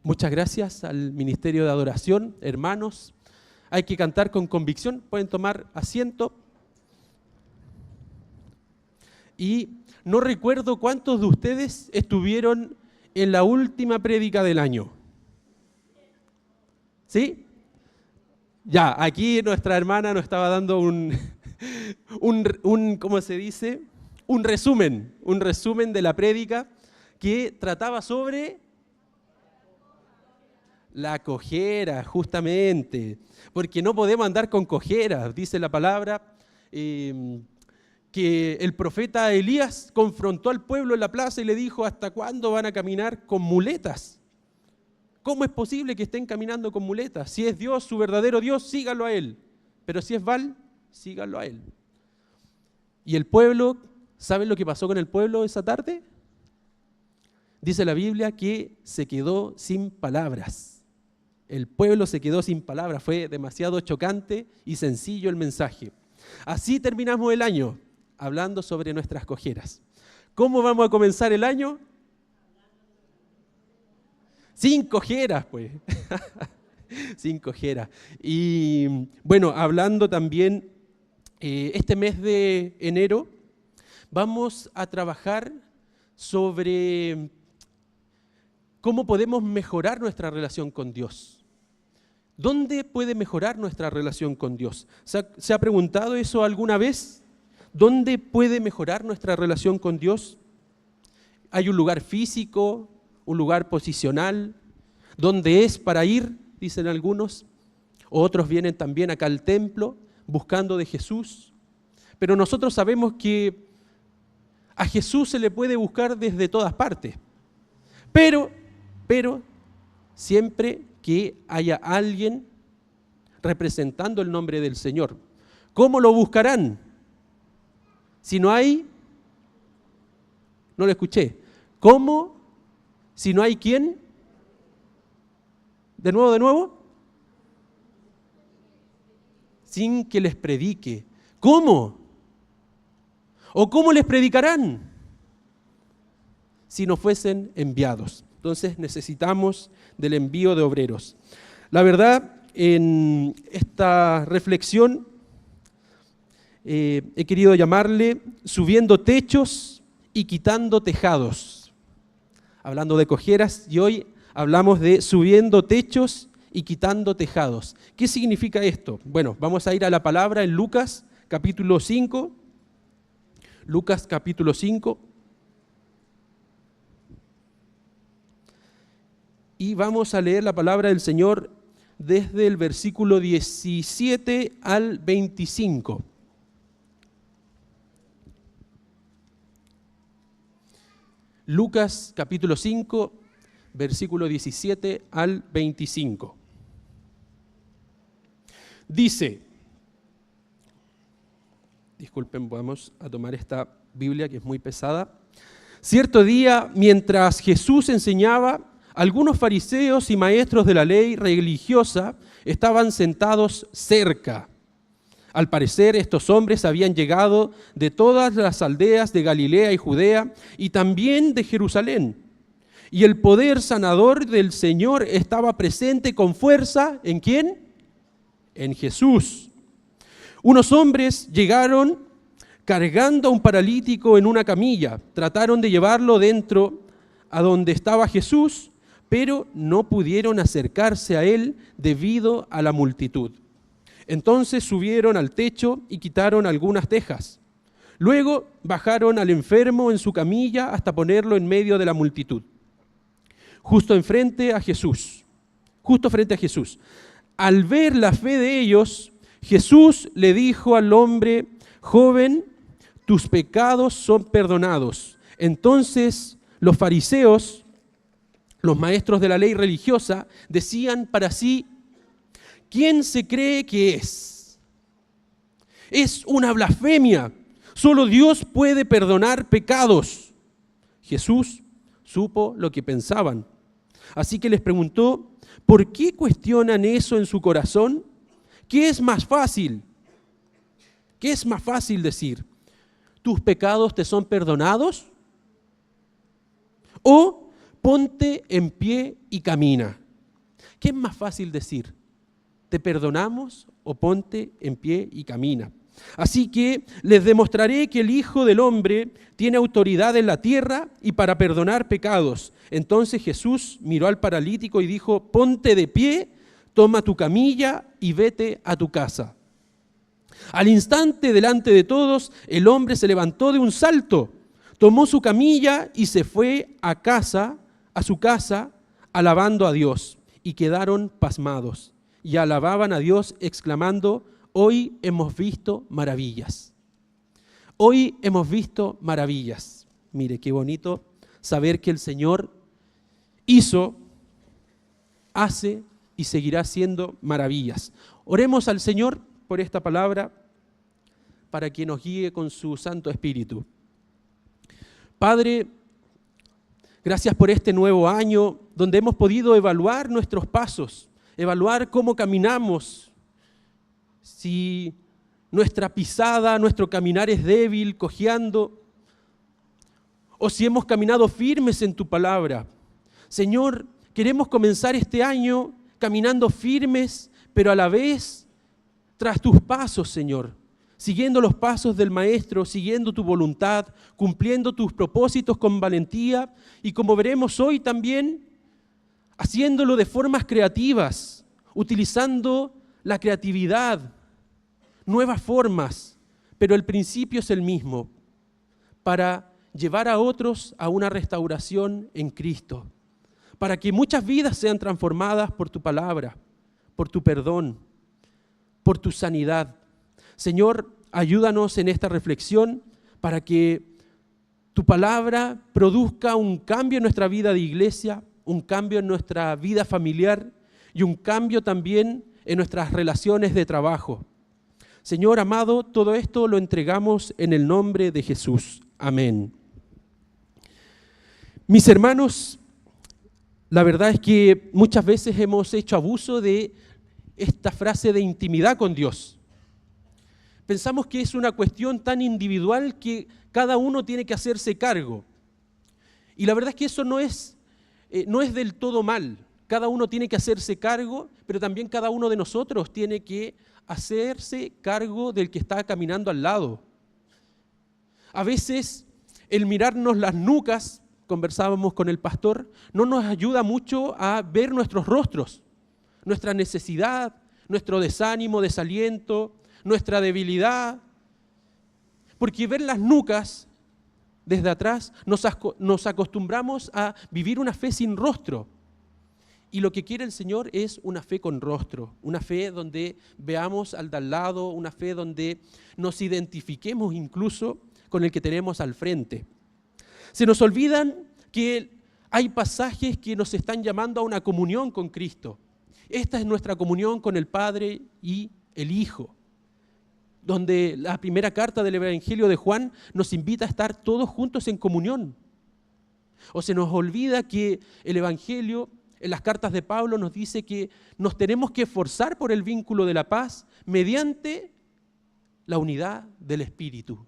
Muchas gracias al Ministerio de Adoración, hermanos. Hay que cantar con convicción, pueden tomar asiento. Y no recuerdo cuántos de ustedes estuvieron en la última prédica del año. ¿Sí? Ya, aquí nuestra hermana nos estaba dando ¿cómo se dice? Un resumen de la prédica que trataba sobre la cojera, justamente, porque no podemos andar con cojeras, dice la palabra, que el profeta Elías confrontó al pueblo en la plaza y le dijo: ¿hasta cuándo van a caminar con muletas? ¿Cómo es posible que estén caminando con muletas? Si es Dios, su verdadero Dios, síganlo a Él, pero si es Baal, síganlo a Él. Y el pueblo, ¿saben lo que pasó con el pueblo esa tarde? Dice la Biblia que se quedó sin palabras. El pueblo se quedó sin palabras, fue demasiado chocante y sencillo el mensaje. Así terminamos el año, hablando sobre nuestras cojeras. ¿Cómo vamos a comenzar el año? Sin cojeras, pues. Sin cojeras. Y bueno, hablando también, este mes de enero, vamos a trabajar sobre cómo podemos mejorar nuestra relación con Dios. ¿Dónde puede mejorar nuestra relación con Dios? ¿Se ha preguntado eso alguna vez? ¿Dónde puede mejorar nuestra relación con Dios? ¿Hay un lugar físico, un lugar posicional? ¿Dónde es para ir? Dicen algunos. Otros vienen también acá al templo buscando de Jesús. Pero nosotros sabemos que a Jesús se le puede buscar desde todas partes. Pero siempre que haya alguien representando el nombre del Señor. ¿Cómo lo buscarán? Si no hay, no lo escuché. ¿Cómo? Si no hay quién. ¿De nuevo? Sin que les predique. ¿Cómo? ¿O cómo les predicarán? Si no fuesen enviados. Entonces necesitamos del envío de obreros. La verdad, en esta reflexión he querido llamarle subiendo techos y quitando tejados. Hablando de cojeras, y hoy hablamos de subiendo techos y quitando tejados. ¿Qué significa esto? Bueno, vamos a ir a la palabra en Lucas capítulo 5. Lucas capítulo 5. Y vamos a leer la palabra del Señor desde el versículo 17 al 25. Lucas capítulo 5, versículo 17 al 25. Dice, disculpen, vamos a tomar esta Biblia que es muy pesada. Cierto día, mientras Jesús enseñaba, algunos fariseos y maestros de la ley religiosa estaban sentados cerca. Al parecer, estos hombres habían llegado de todas las aldeas de Galilea y Judea y también de Jerusalén. Y el poder sanador del Señor estaba presente con fuerza, ¿en quién? En Jesús. Unos hombres llegaron cargando a un paralítico en una camilla. Trataron de llevarlo dentro a donde estaba Jesús, pero no pudieron acercarse a él debido a la multitud. Entonces subieron al techo y quitaron algunas tejas. Luego bajaron al enfermo en su camilla hasta ponerlo en medio de la multitud, justo frente a Jesús. Al ver la fe de ellos, Jesús le dijo al hombre: joven, tus pecados son perdonados. Entonces los fariseos, los maestros de la ley religiosa, decían para sí: ¿quién se cree que es? Es una blasfemia. Solo Dios puede perdonar pecados. Jesús supo lo que pensaban. Así que les preguntó: ¿por qué cuestionan eso en su corazón? ¿Qué es más fácil? ¿Qué es más fácil decir? ¿Tus pecados te son perdonados? ¿O ponte en pie y camina. ¿Qué es más fácil decir? ¿Te perdonamos o ponte en pie y camina? Así que les demostraré que el Hijo del Hombre tiene autoridad en la tierra y para perdonar pecados. Entonces Jesús miró al paralítico y dijo, ponte de pie, toma tu camilla y vete a tu casa. Al instante, delante de todos, el hombre se levantó de un salto, tomó su camilla y se fue a su casa, alabando a Dios. Y quedaron pasmados y alababan a Dios exclamando, hoy hemos visto maravillas. Hoy hemos visto maravillas. Mire, qué bonito saber que el Señor hizo, hace y seguirá haciendo maravillas. Oremos al Señor por esta palabra para que nos guíe con su Santo Espíritu. Padre, gracias por este nuevo año donde hemos podido evaluar nuestros pasos, evaluar cómo caminamos, si nuestra pisada, nuestro caminar es débil, cojeando, o si hemos caminado firmes en tu palabra. Señor, queremos comenzar este año caminando firmes, pero a la vez tras tus pasos, Señor, siguiendo los pasos del Maestro, siguiendo tu voluntad, cumpliendo tus propósitos con valentía y como veremos hoy también, haciéndolo de formas creativas, utilizando la creatividad, nuevas formas, pero el principio es el mismo, para llevar a otros a una restauración en Cristo, para que muchas vidas sean transformadas por tu palabra, por tu perdón, por tu sanidad. Señor, ayúdanos en esta reflexión para que tu palabra produzca un cambio en nuestra vida de iglesia, un cambio en nuestra vida familiar y un cambio también en nuestras relaciones de trabajo. Señor amado, todo esto lo entregamos en el nombre de Jesús. Amén. Mis hermanos, la verdad es que muchas veces hemos hecho abuso de esta frase de intimidad con Dios. Pensamos que es una cuestión tan individual que cada uno tiene que hacerse cargo. Y la verdad es que eso no es del todo mal. Cada uno tiene que hacerse cargo, pero también cada uno de nosotros tiene que hacerse cargo del que está caminando al lado. A veces el mirarnos las nucas, conversábamos con el pastor, no nos ayuda mucho a ver nuestros rostros, nuestra necesidad, nuestro desánimo, desaliento, nuestra debilidad. Porque ver las nucas desde atrás nos acostumbramos a vivir una fe sin rostro. Y lo que quiere el Señor es una fe con rostro, una fe donde veamos al de al lado, una fe donde nos identifiquemos incluso con el que tenemos al frente. Se nos olvidan que hay pasajes que nos están llamando a una comunión con Cristo. Esta es nuestra comunión con el Padre y el Hijo, donde la primera carta del Evangelio de Juan nos invita a estar todos juntos en comunión. O se nos olvida que el Evangelio, en las cartas de Pablo, nos dice que nos tenemos que esforzar por el vínculo de la paz mediante la unidad del Espíritu.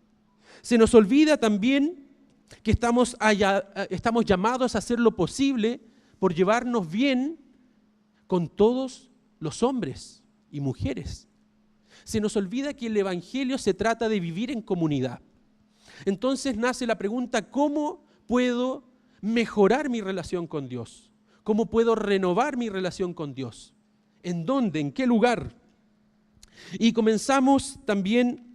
Se nos olvida también que estamos llamados a hacer lo posible por llevarnos bien con todos los hombres y mujeres. Se nos olvida que el Evangelio se trata de vivir en comunidad. Entonces nace la pregunta, ¿cómo puedo mejorar mi relación con Dios? ¿Cómo puedo renovar mi relación con Dios? ¿En dónde? ¿En qué lugar? Y comenzamos también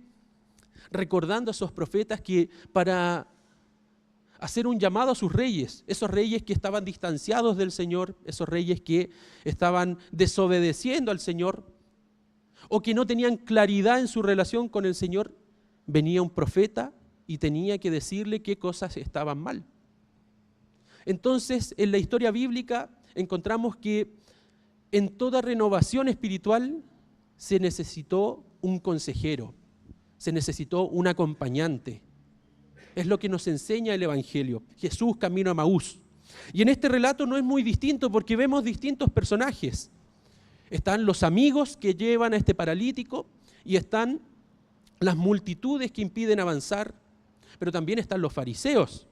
recordando a esos profetas que para hacer un llamado a sus reyes, esos reyes que estaban distanciados del Señor, esos reyes que estaban desobedeciendo al Señor o que no tenían claridad en su relación con el Señor, venía un profeta y tenía que decirle qué cosas estaban mal. Entonces, en la historia bíblica encontramos que en toda renovación espiritual se necesitó un consejero, se necesitó un acompañante. Es lo que nos enseña el Evangelio. Jesús camino a Emaús. Y en este relato no es muy distinto porque vemos distintos personajes. Están los amigos que llevan a este paralítico y están las multitudes que impiden avanzar, pero también están los fariseos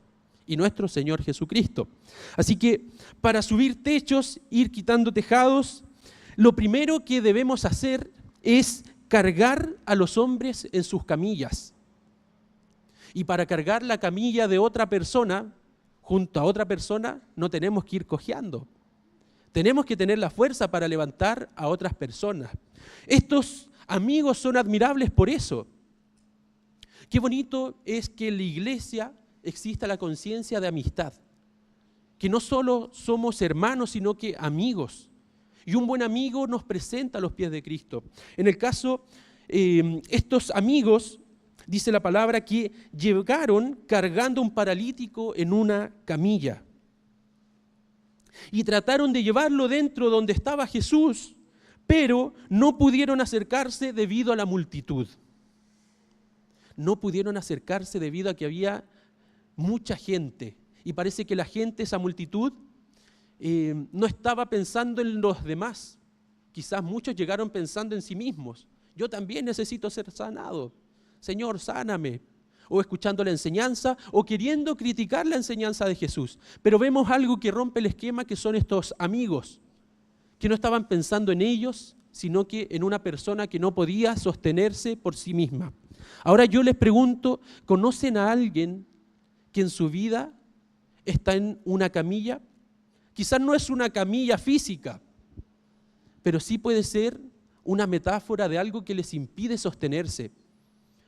y nuestro Señor Jesucristo. Así que para subir techos, ir quitando tejados, lo primero que debemos hacer es cargar a los hombres en sus camillas. Y para cargar la camilla de otra persona, junto a otra persona, no tenemos que ir cojeando. Tenemos que tener la fuerza para levantar a otras personas. Estos amigos son admirables por eso. Qué bonito es que en la iglesia exista la conciencia de amistad. Que no solo somos hermanos, sino que amigos. Y un buen amigo nos presenta a los pies de Cristo. En el caso, estos amigos, dice la palabra, que llegaron cargando un paralítico en una camilla. Y trataron de llevarlo dentro donde estaba Jesús, pero no pudieron acercarse debido a la multitud. No pudieron acercarse debido a que había mucha gente. Y parece que la gente, esa multitud, no estaba pensando en los demás. Quizás muchos llegaron pensando en sí mismos. Yo también necesito ser sanado. Señor, sáname. O escuchando la enseñanza, o queriendo criticar la enseñanza de Jesús. Pero vemos algo que rompe el esquema, que son estos amigos, que no estaban pensando en ellos, sino que en una persona que no podía sostenerse por sí misma. Ahora yo les pregunto, ¿conocen a alguien que en su vida está en una camilla? Quizás no es una camilla física, pero sí puede ser una metáfora de algo que les impide sostenerse.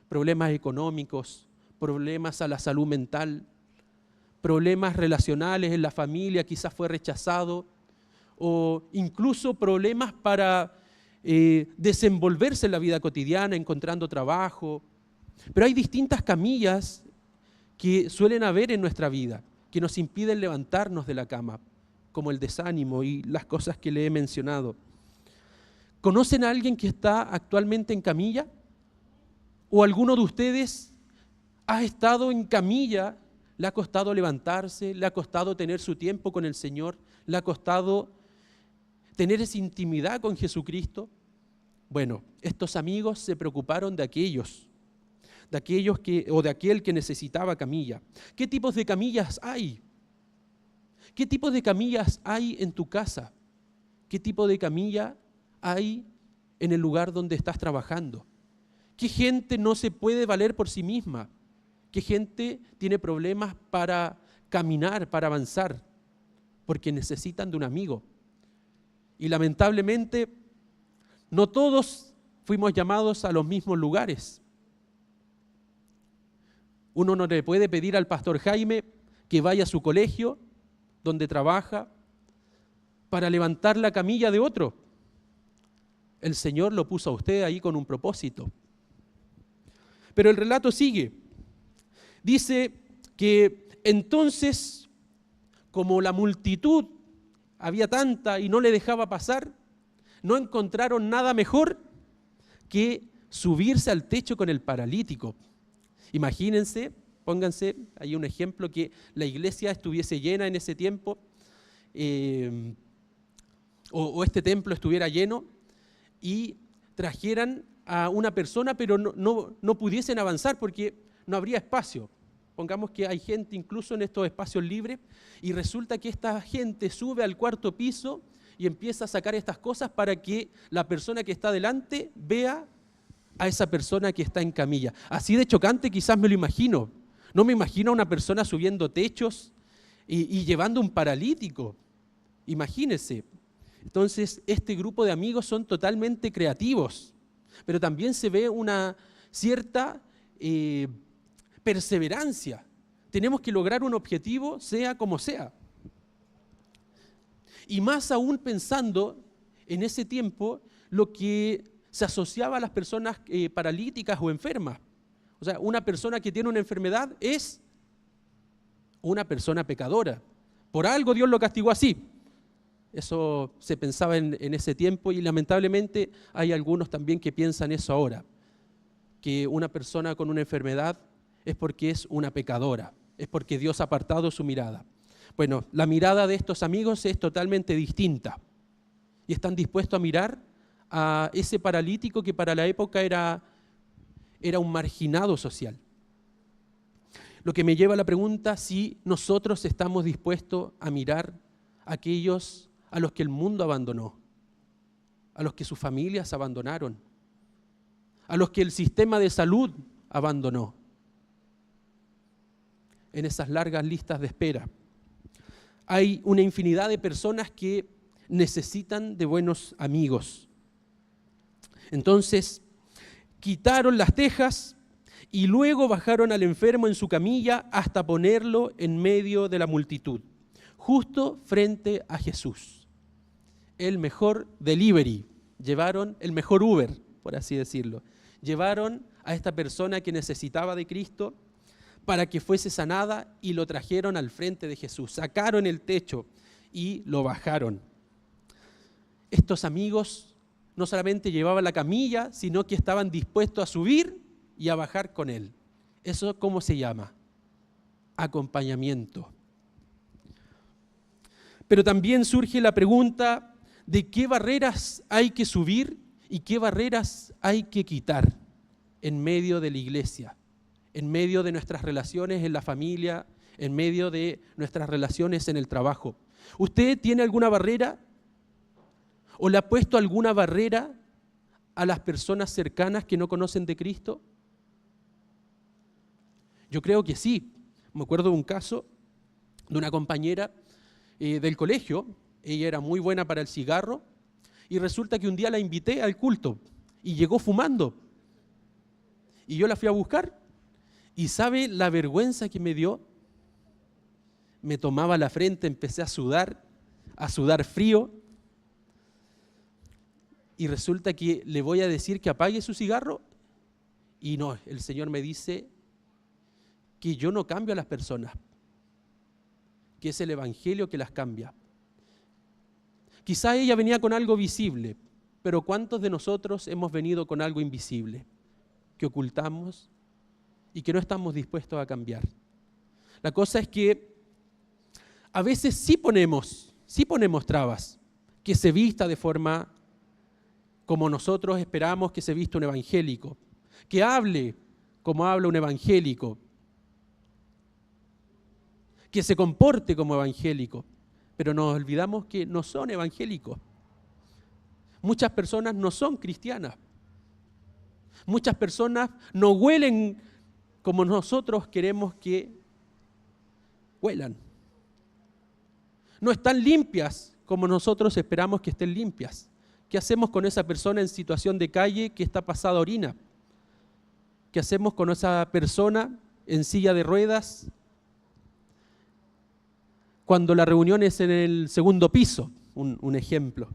Problemas económicos, problemas a la salud mental, problemas relacionales en la familia, quizás fue rechazado, o incluso problemas para desenvolverse en la vida cotidiana, encontrando trabajo. Pero hay distintas camillas que suelen haber en nuestra vida, que nos impiden levantarnos de la cama, como el desánimo y las cosas que le he mencionado. ¿Conocen a alguien que está actualmente en camilla? ¿O alguno de ustedes ha estado en camilla, le ha costado levantarse, le ha costado tener su tiempo con el Señor, le ha costado tener esa intimidad con Jesucristo? Bueno, estos amigos se preocuparon de aquellos o de aquel que necesitaba camilla. ¿Qué tipos de camillas hay? ¿Qué tipo de camillas hay en tu casa? ¿Qué tipo de camilla hay en el lugar donde estás trabajando? ¿Qué gente no se puede valer por sí misma? ¿Qué gente tiene problemas para caminar, para avanzar? Porque necesitan de un amigo. Y lamentablemente, no todos fuimos llamados a los mismos lugares. Uno no le puede pedir al pastor Jaime que vaya a su colegio, donde trabaja, para levantar la camilla de otro. El Señor lo puso a usted ahí con un propósito. Pero el relato sigue. Dice que entonces, como la multitud había tanta y no le dejaba pasar, no encontraron nada mejor que subirse al techo con el paralítico. Imagínense, pónganse ahí un ejemplo, que la iglesia estuviese llena en ese tiempo, o este templo estuviera lleno, y trajeran a una persona, pero no pudiesen avanzar porque no habría espacio. Pongamos que hay gente incluso en estos espacios libres, y resulta que esta gente sube al cuarto piso y empieza a sacar estas cosas para que la persona que está delante vea a esa persona que está en camilla. Así de chocante quizás me lo imagino. No me imagino a una persona subiendo techos y llevando un paralítico. Imagínense. Entonces, este grupo de amigos son totalmente creativos, pero también se ve una cierta perseverancia. Tenemos que lograr un objetivo, sea como sea. Y más aún pensando en ese tiempo lo que se asociaba a las personas paralíticas o enfermas. O sea, una persona que tiene una enfermedad es una persona pecadora. Por algo Dios lo castigó así. Eso se pensaba en ese tiempo, y lamentablemente hay algunos también que piensan eso ahora, que una persona con una enfermedad es porque es una pecadora, es porque Dios ha apartado su mirada. Bueno, la mirada de estos amigos es totalmente distinta, y están dispuestos a mirar a ese paralítico que para la época era un marginado social. Lo que me lleva a la pregunta si nosotros estamos dispuestos a mirar a aquellos a los que el mundo abandonó, a los que sus familias abandonaron, a los que el sistema de salud abandonó, en esas largas listas de espera. Hay una infinidad de personas que necesitan de buenos amigos. Entonces, quitaron las tejas y luego bajaron al enfermo en su camilla hasta ponerlo en medio de la multitud, justo frente a Jesús. El mejor delivery, llevaron el mejor Uber, por así decirlo. Llevaron a esta persona que necesitaba de Cristo para que fuese sanada y lo trajeron al frente de Jesús. Sacaron el techo y lo bajaron. Estos amigos no solamente llevaban la camilla, sino que estaban dispuestos a subir y a bajar con él. ¿Eso cómo se llama? Acompañamiento. Pero también surge la pregunta de qué barreras hay que subir y qué barreras hay que quitar en medio de la iglesia, en medio de nuestras relaciones en la familia, en medio de nuestras relaciones en el trabajo. ¿Usted tiene alguna barrera? ¿O le ha puesto alguna barrera a las personas cercanas que no conocen de Cristo? Yo creo que sí. Me acuerdo de un caso de una compañera del colegio. Ella era muy buena para el cigarro y resulta que un día la invité al culto y llegó fumando. Y yo la fui a buscar y ¿sabe la vergüenza que me dio? Me tomaba la frente, empecé a sudar frío. Y resulta que le voy a decir que apague su cigarro y no, el Señor me dice que yo no cambio a las personas, que es el Evangelio que las cambia. Quizá ella venía con algo visible, pero ¿cuántos de nosotros hemos venido con algo invisible que ocultamos y que no estamos dispuestos a cambiar? La cosa es que a veces sí ponemos trabas, que se vista de forma como nosotros esperamos que se vista un evangélico, que hable como habla un evangélico, que se comporte como evangélico, pero nos olvidamos que no son evangélicos. Muchas personas no son cristianas. Muchas personas no huelen como nosotros queremos que huelan. No están limpias como nosotros esperamos que estén limpias. ¿Qué hacemos con esa persona en situación de calle que está pasada orina? ¿Qué hacemos con esa persona en silla de ruedas cuando la reunión es en el segundo piso? Un ejemplo.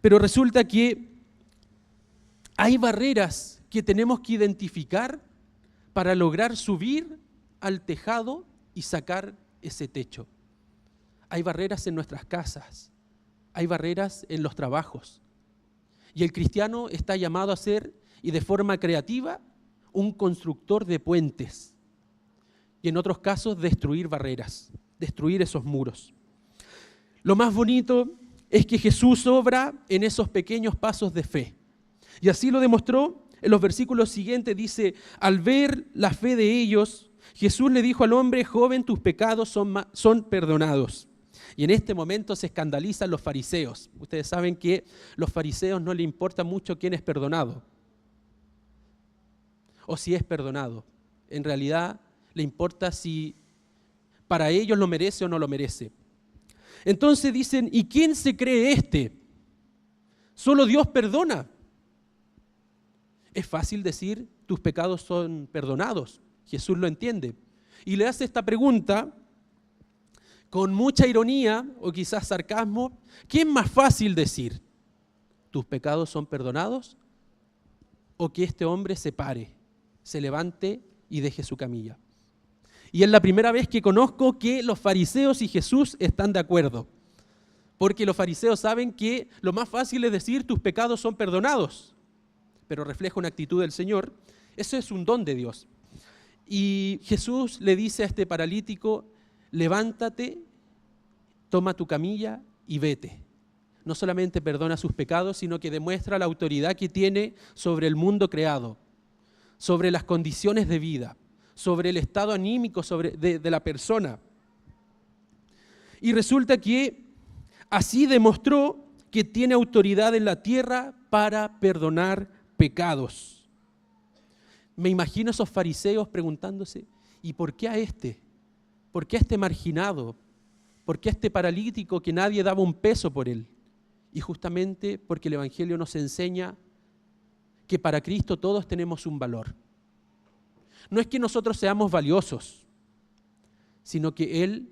Pero resulta que hay barreras que tenemos que identificar para lograr subir al tejado y sacar ese techo. Hay barreras en nuestras casas. Hay barreras en los trabajos. Y el cristiano está llamado a ser, y de forma creativa, un constructor de puentes. Y en otros casos, destruir barreras, destruir esos muros. Lo más bonito es que Jesús obra en esos pequeños pasos de fe. Y así lo demostró en los versículos siguientes. Dice, al ver la fe de ellos, Jesús le dijo al hombre, joven, tus pecados son perdonados. Y en este momento se escandalizan los fariseos. Ustedes saben que a los fariseos no les importa mucho quién es perdonado o si es perdonado. En realidad le importa si para ellos lo merece o no lo merece. Entonces dicen, ¿y quién se cree este? Solo Dios perdona. Es fácil decir, tus pecados son perdonados. Jesús lo entiende. Y le hace esta pregunta con mucha ironía o quizás sarcasmo. ¿Qué es más fácil decir? ¿Tus pecados son perdonados? ¿O que este hombre se pare, se levante y deje su camilla? Y es la primera vez que conozco que los fariseos y Jesús están de acuerdo. Porque los fariseos saben que lo más fácil es decir, tus pecados son perdonados. Pero refleja una actitud del Señor. Eso es un don de Dios. Y Jesús le dice a este paralítico, levántate, toma tu camilla y vete. No solamente perdona sus pecados, sino que demuestra la autoridad que tiene sobre el mundo creado, sobre las condiciones de vida, sobre el estado anímico de la persona. Y resulta que así demostró que tiene autoridad en la tierra para perdonar pecados. Me imagino a esos fariseos preguntándose, ¿y por qué a este? ¿Por qué a este marginado? ¿Por qué a este paralítico que nadie daba un peso por él? Y justamente porque el Evangelio nos enseña que para Cristo todos tenemos un valor. No es que nosotros seamos valiosos, sino que Él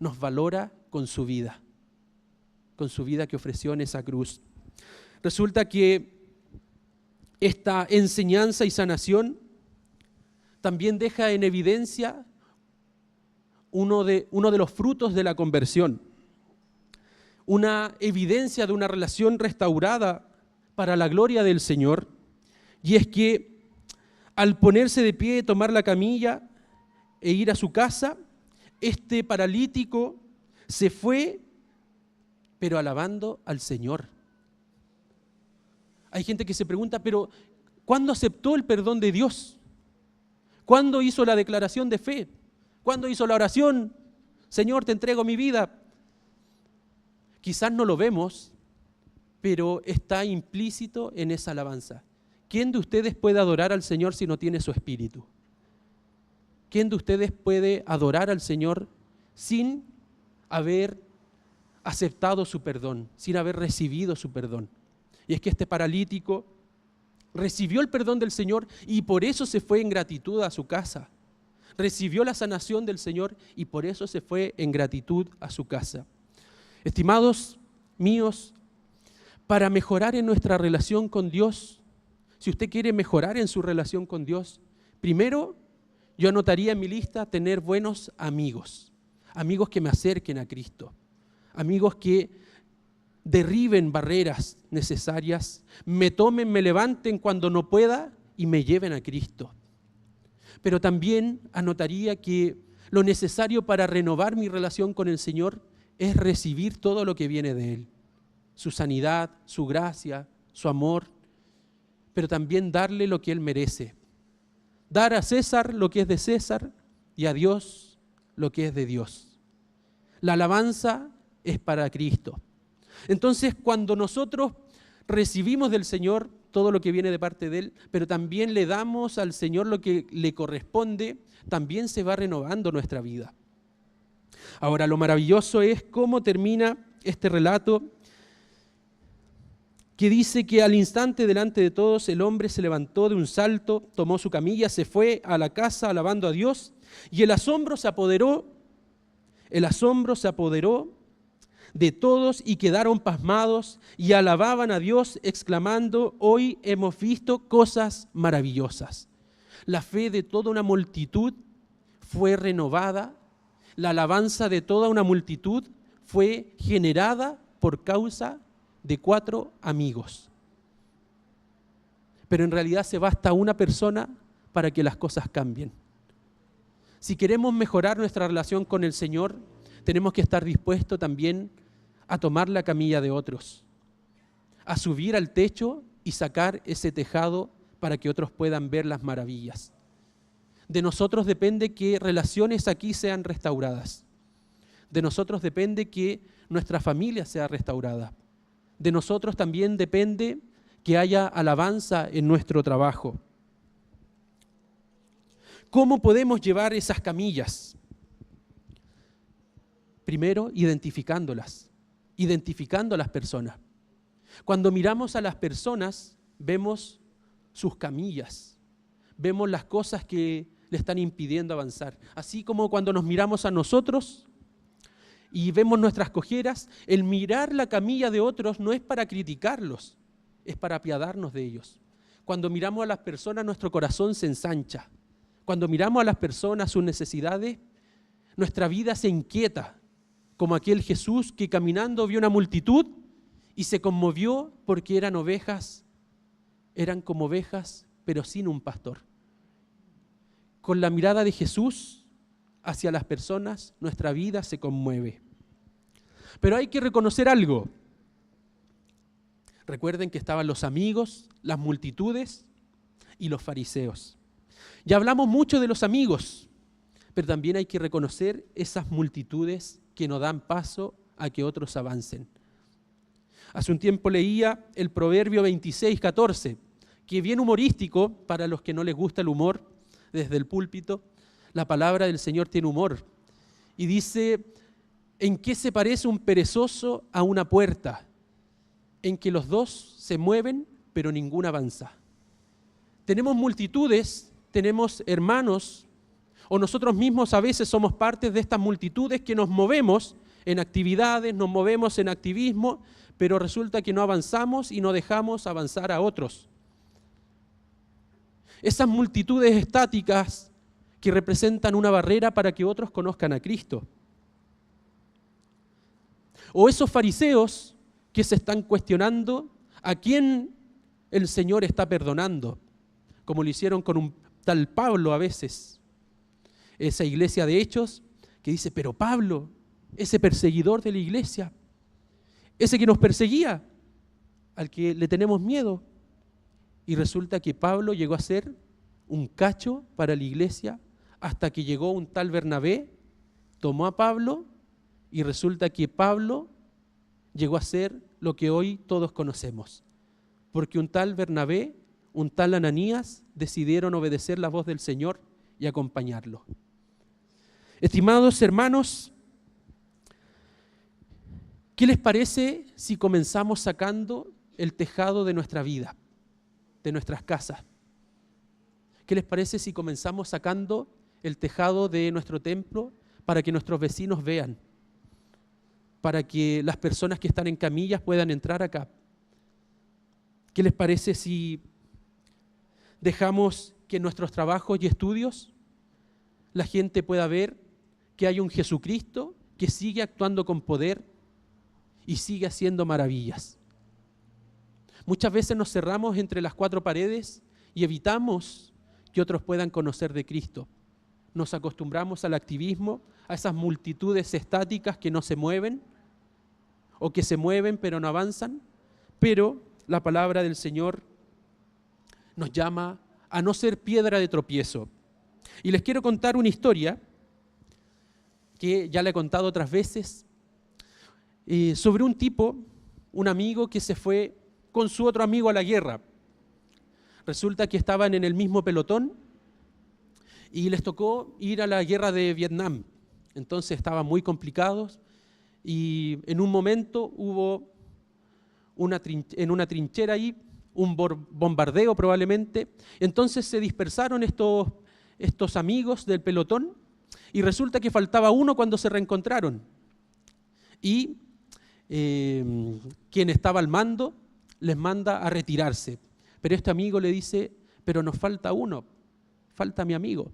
nos valora con su vida que ofreció en esa cruz. Resulta que esta enseñanza y sanación también deja en evidencia uno de los frutos de la conversión, una evidencia de una relación restaurada para la gloria del Señor, y es que al ponerse de pie, tomar la camilla e ir a su casa, este paralítico se fue, pero alabando al Señor. Hay gente que se pregunta, pero ¿cuándo aceptó el perdón de Dios? ¿Cuándo hizo la declaración de fe? ¿Cuándo hizo la oración? Señor, te entrego mi vida. Quizás no lo vemos, pero está implícito en esa alabanza. ¿Quién de ustedes puede adorar al Señor si no tiene su espíritu? ¿Quién de ustedes puede adorar al Señor sin haber aceptado su perdón, sin haber recibido su perdón? Y es que este paralítico recibió el perdón del Señor y por eso se fue en gratitud a su casa. Recibió la sanación del Señor y por eso se fue en gratitud a su casa. Estimados míos, para mejorar en nuestra relación con Dios, si usted quiere mejorar en su relación con Dios, primero yo anotaría en mi lista tener buenos amigos, amigos que me acerquen a Cristo, amigos que derriben barreras necesarias, me tomen, me levanten cuando no pueda y me lleven a Cristo. Pero también anotaría que lo necesario para renovar mi relación con el Señor es recibir todo lo que viene de Él, su sanidad, su gracia, su amor, pero también darle lo que Él merece. Dar a César lo que es de César y a Dios lo que es de Dios. La alabanza es para Cristo. Entonces, cuando nosotros recibimos del Señor todo lo que viene de parte de Él, pero también le damos al Señor lo que le corresponde, también se va renovando nuestra vida. Ahora, lo maravilloso es cómo termina este relato, que dice que al instante delante de todos el hombre se levantó de un salto, tomó su camilla, se fue a la casa alabando a Dios, y el asombro se apoderó de todos y quedaron pasmados y alababan a Dios exclamando, hoy hemos visto cosas maravillosas. La fe de toda una multitud fue renovada, la alabanza de toda una multitud fue generada por causa de 4 amigos. Pero en realidad se basta una persona para que las cosas cambien. Si queremos mejorar nuestra relación con el Señor, tenemos que estar dispuestos también a tomar la camilla de otros, a subir al techo y sacar ese tejado para que otros puedan ver las maravillas. De nosotros depende que relaciones aquí sean restauradas. De nosotros depende que nuestra familia sea restaurada. De nosotros también depende que haya alabanza en nuestro trabajo. ¿Cómo podemos llevar esas camillas? Primero, identificando a las personas. Cuando miramos a las personas, vemos sus camillas, vemos las cosas que le están impidiendo avanzar. Así como cuando nos miramos a nosotros y vemos nuestras cojeras, el mirar la camilla de otros no es para criticarlos, es para apiadarnos de ellos. Cuando miramos a las personas, nuestro corazón se ensancha. Cuando miramos a las personas, sus necesidades, nuestra vida se inquieta, como aquel Jesús que caminando vio una multitud y se conmovió porque eran como ovejas, pero sin un pastor. Con la mirada de Jesús hacia las personas, nuestra vida se conmueve. Pero hay que reconocer algo. Recuerden que estaban los amigos, las multitudes y los fariseos. Ya hablamos mucho de los amigos, pero también hay que reconocer esas multitudes que no dan paso a que otros avancen. Hace un tiempo leía el Proverbio 26:14, que es bien humorístico para los que no les gusta el humor desde el púlpito. La palabra del Señor tiene humor. Y dice, ¿en qué se parece un perezoso a una puerta? En que los dos se mueven, pero ninguno avanza. Tenemos multitudes, tenemos hermanos, o nosotros mismos a veces somos parte de estas multitudes que nos movemos en actividades, nos movemos en activismo, pero resulta que no avanzamos y no dejamos avanzar a otros. Esas multitudes estáticas que representan una barrera para que otros conozcan a Cristo. O esos fariseos que se están cuestionando a quién el Señor está perdonando, como lo hicieron con un tal Pablo a veces. Esa iglesia de Hechos que dice, pero Pablo, ese perseguidor de la iglesia, ese que nos perseguía, al que le tenemos miedo. Y resulta que Pablo llegó a ser un cacho para la iglesia hasta que llegó un tal Bernabé, tomó a Pablo y resulta que Pablo llegó a ser lo que hoy todos conocemos. Porque un tal Bernabé, un tal Ananías decidieron obedecer la voz del Señor y acompañarlo. Estimados hermanos, ¿qué les parece si comenzamos sacando el tejado de nuestra vida, de nuestras casas? ¿Qué les parece si comenzamos sacando el tejado de nuestro templo para que nuestros vecinos vean? Para que las personas que están en camillas puedan entrar acá. ¿Qué les parece si dejamos que en nuestros trabajos y estudios la gente pueda ver que hay un Jesucristo que sigue actuando con poder y sigue haciendo maravillas? Muchas veces nos cerramos entre las cuatro paredes y evitamos que otros puedan conocer de Cristo. Nos acostumbramos al activismo, a esas multitudes estáticas que no se mueven o que se mueven pero no avanzan, pero la palabra del Señor nos llama a no ser piedra de tropiezo. Y les quiero contar una historia que ya le he contado otras veces, sobre un tipo, un amigo que se fue con su otro amigo a la guerra. Resulta que estaban en el mismo pelotón y les tocó ir a la guerra de Vietnam. Entonces estaban muy complicados y en un momento hubo en una trinchera ahí un bombardeo probablemente. Entonces se dispersaron estos amigos del pelotón y resulta que faltaba uno cuando se reencontraron. Y quien estaba al mando les manda a retirarse. Pero este amigo le dice, pero nos falta uno, falta mi amigo.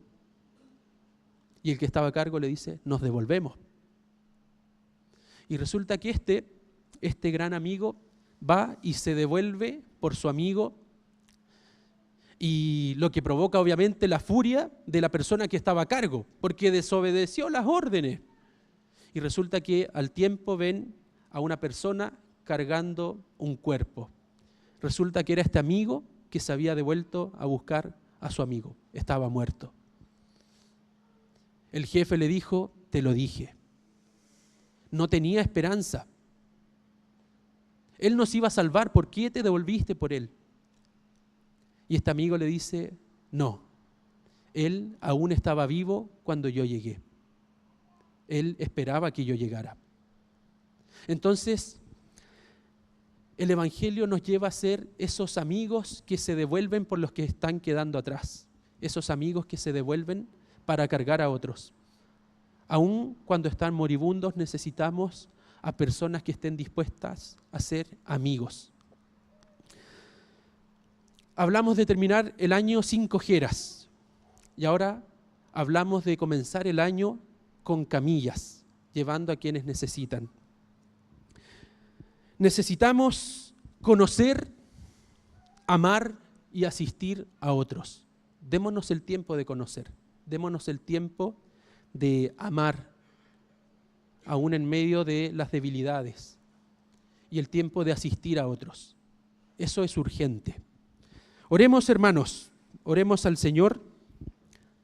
Y el que estaba a cargo le dice, nos devolvemos. Y resulta que este gran amigo va y se devuelve por su amigo, y lo que provoca obviamente la furia de la persona que estaba a cargo, porque desobedeció las órdenes. Y resulta que al tiempo ven a una persona cargando un cuerpo. Resulta que era este amigo que se había devuelto a buscar a su amigo. Estaba muerto. El jefe le dijo, te lo dije. No tenía esperanza. Él nos iba a salvar, ¿por qué te devolviste por él? Y este amigo le dice, no, él aún estaba vivo cuando yo llegué. Él esperaba que yo llegara. Entonces, el Evangelio nos lleva a ser esos amigos que se devuelven por los que están quedando atrás. Esos amigos que se devuelven para cargar a otros. Aún cuando están moribundos necesitamos a personas que estén dispuestas a ser amigos. Hablamos de terminar el año sin cojeras y ahora hablamos de comenzar el año con camillas, llevando a quienes necesitan. Necesitamos conocer, amar y asistir a otros. Démonos el tiempo de conocer, démonos el tiempo de amar, aún en medio de las debilidades, y el tiempo de asistir a otros. Eso es urgente. Oremos, hermanos, oremos al Señor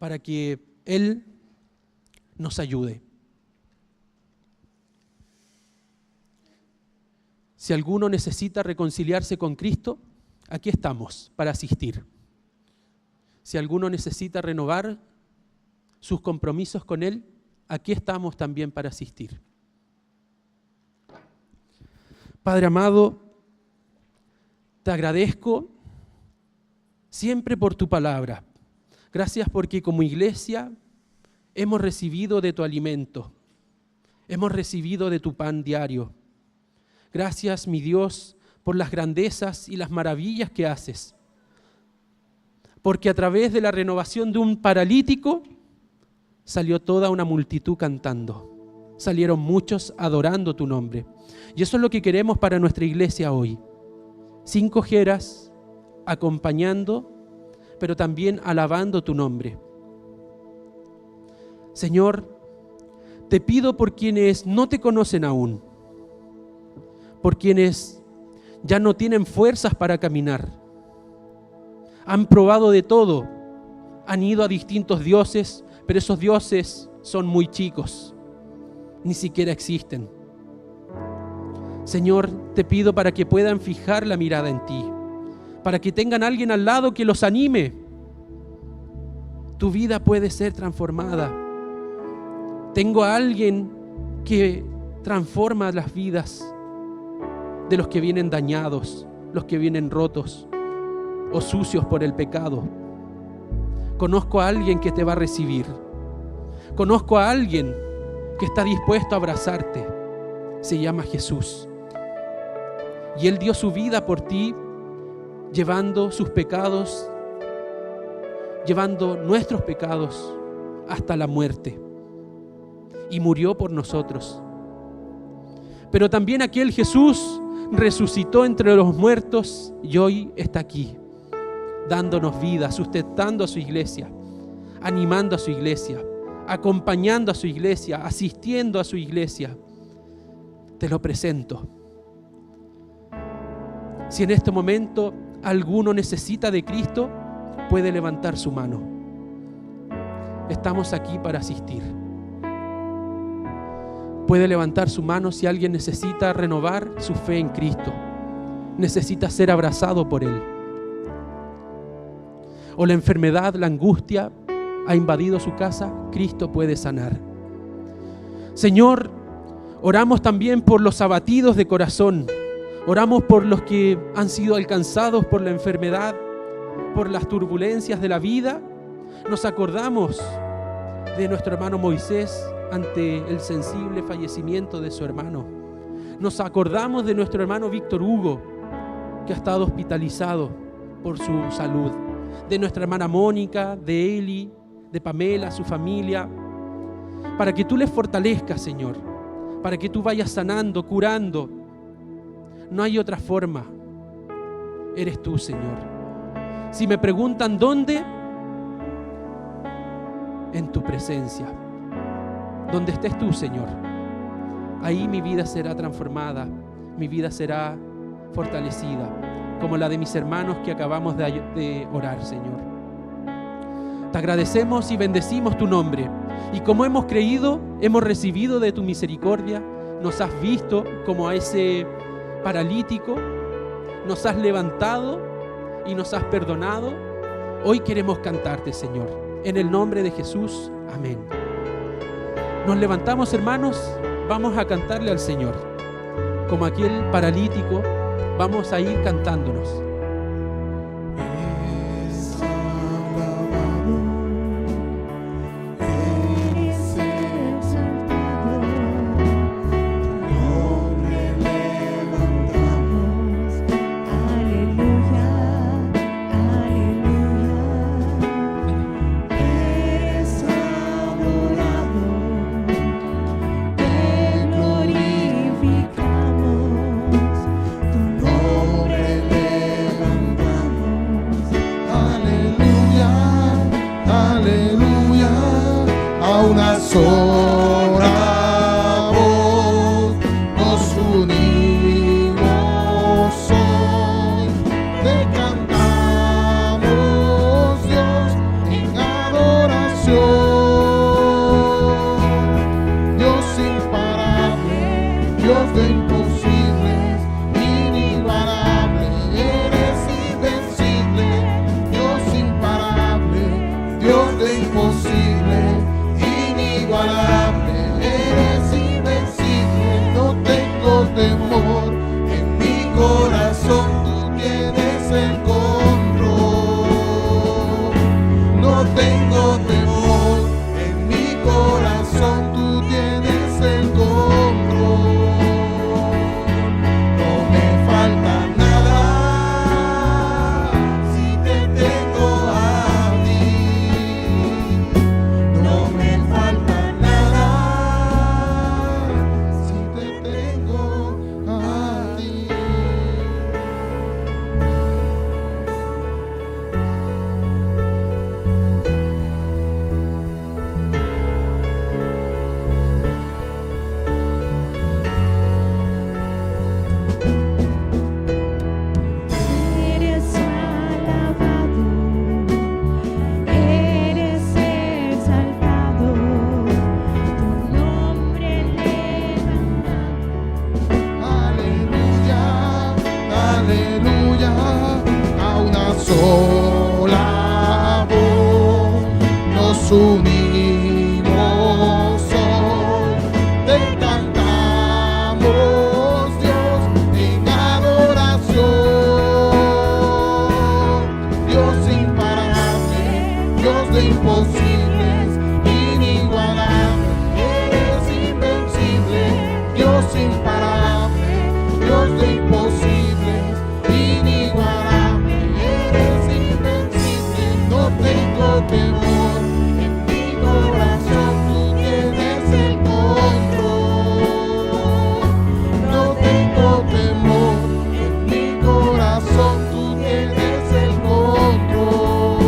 para que Él nos ayude. Si alguno necesita reconciliarse con Cristo, aquí estamos para asistir. Si alguno necesita renovar sus compromisos con Él, aquí estamos también para asistir. Padre amado, te agradezco siempre por tu palabra. Gracias porque como iglesia hemos recibido de tu alimento, hemos recibido de tu pan diario. Gracias, mi Dios, por las grandezas y las maravillas que haces. Porque a través de la renovación de un paralítico salió toda una multitud cantando. Salieron muchos adorando tu nombre. Y eso es lo que queremos para nuestra iglesia hoy. Sin cojeras, acompañando, pero también alabando tu nombre. Señor, te pido por quienes no te conocen aún, por quienes ya no tienen fuerzas para caminar. Han probado de todo, han ido a distintos dioses, pero esos dioses son muy chicos, ni siquiera existen. Señor, te pido para que puedan fijar la mirada en ti, para que tengan a alguien al lado que los anime. Tu vida puede ser transformada. Tengo a alguien que transforma las vidas de los que vienen dañados, los que vienen rotos o sucios por el pecado. Conozco a alguien que te va a recibir. Conozco a alguien que está dispuesto a abrazarte. Se llama Jesús. Y Él dio su vida por ti, llevando sus pecados, llevando nuestros pecados hasta la muerte. Y murió por nosotros. Pero también aquel Jesús resucitó entre los muertos y hoy está aquí, dándonos vida, sustentando a su iglesia, animando a su iglesia, acompañando a su iglesia, asistiendo a su iglesia. Te lo presento. Si en este momento alguno necesita de Cristo, puede levantar su mano. Estamos aquí para asistir. Puede levantar su mano si alguien necesita renovar su fe en Cristo, necesita ser abrazado por Él. O la enfermedad, la angustia ha invadido su casa, Cristo puede sanar. Señor, oramos también por los abatidos de corazón, oramos por los que han sido alcanzados por la enfermedad, por las turbulencias de la vida. Nos acordamos de nuestro hermano Moisés ante el sensible fallecimiento de su hermano. Nos acordamos de nuestro hermano Víctor Hugo, que ha estado hospitalizado por su salud. De nuestra hermana Mónica, de Eli, de Pamela, su familia. Para que tú les fortalezcas, Señor. Para que tú vayas sanando, curando. No hay otra forma. Eres tú, Señor. Si me preguntan dónde, en tu presencia. Donde estés tú, Señor, ahí mi vida será transformada, mi vida será fortalecida, como la de mis hermanos que acabamos de orar, Señor. Te agradecemos y bendecimos tu nombre, y como hemos creído, hemos recibido de tu misericordia, nos has visto como a ese paralítico, nos has levantado y nos has perdonado. Hoy queremos cantarte, Señor, en el nombre de Jesús, amén. Nos levantamos, hermanos, vamos a cantarle al Señor. Como aquel paralítico, vamos a ir cantándonos. Glorificamos tu nombre. temor, en mi corazón tú tienes el control. No tengo temor, en mi corazón tú tienes el control. No me falta nada si te tengo a ti. No me falta nada si te tengo a ti. Eres alabado, eres exaltado, tu nombre levantado. Aleluya, aleluya, a una sola voz nos unimos hoy, te cantamos Dios en adoración. Dios imparable, Dios de imposibles, inigualable, eres invencible. Dios imparable, Dios de imposibles, inigualable, eres invencible. No tengo temor, en mi corazón tú tienes el control. No tengo temor, en mi corazón tú tienes el control.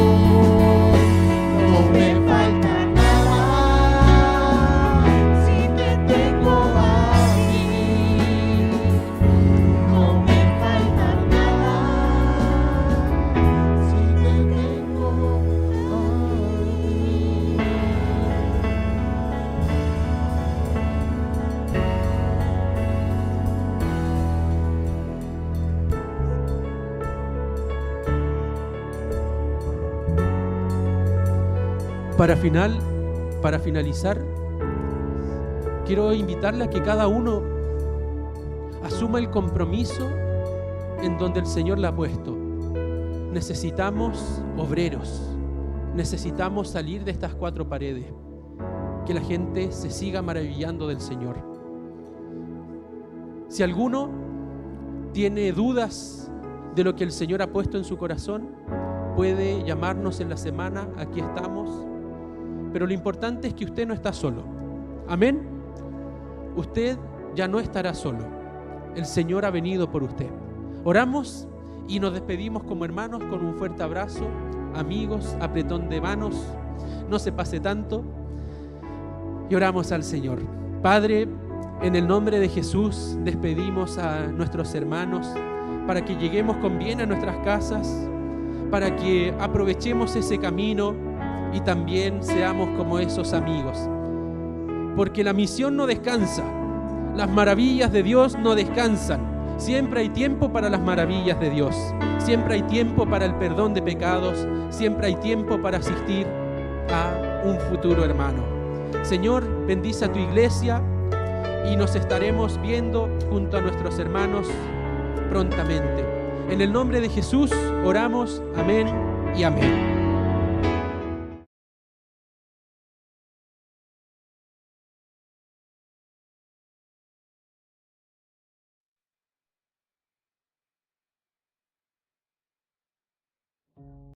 No me falta nada si te tengo a ti. No me falta nada si te tengo a Para finalizar, quiero invitarle a que cada uno asuma el compromiso en donde el Señor la ha puesto. Necesitamos obreros, necesitamos salir de estas cuatro paredes, que la gente se siga maravillando del Señor. Si alguno tiene dudas de lo que el Señor ha puesto en su corazón, puede llamarnos en la semana, aquí estamos. Pero lo importante es que usted no está solo. Amén. Usted ya no estará solo. El Señor ha venido por usted. Oramos y nos despedimos como hermanos con un fuerte abrazo, amigos, apretón de manos. No se pase tanto. Y oramos al Señor. Padre, en el nombre de Jesús despedimos a nuestros hermanos para que lleguemos con bien a nuestras casas, para que aprovechemos ese camino y también seamos como esos amigos. Porque la misión no descansa, las maravillas de Dios no descansan. Siempre hay tiempo para las maravillas de Dios, siempre hay tiempo para el perdón de pecados, siempre hay tiempo para asistir a un futuro hermano. Señor, bendice a tu iglesia y nos estaremos viendo junto a nuestros hermanos prontamente. En el nombre de Jesús oramos, amén y amén.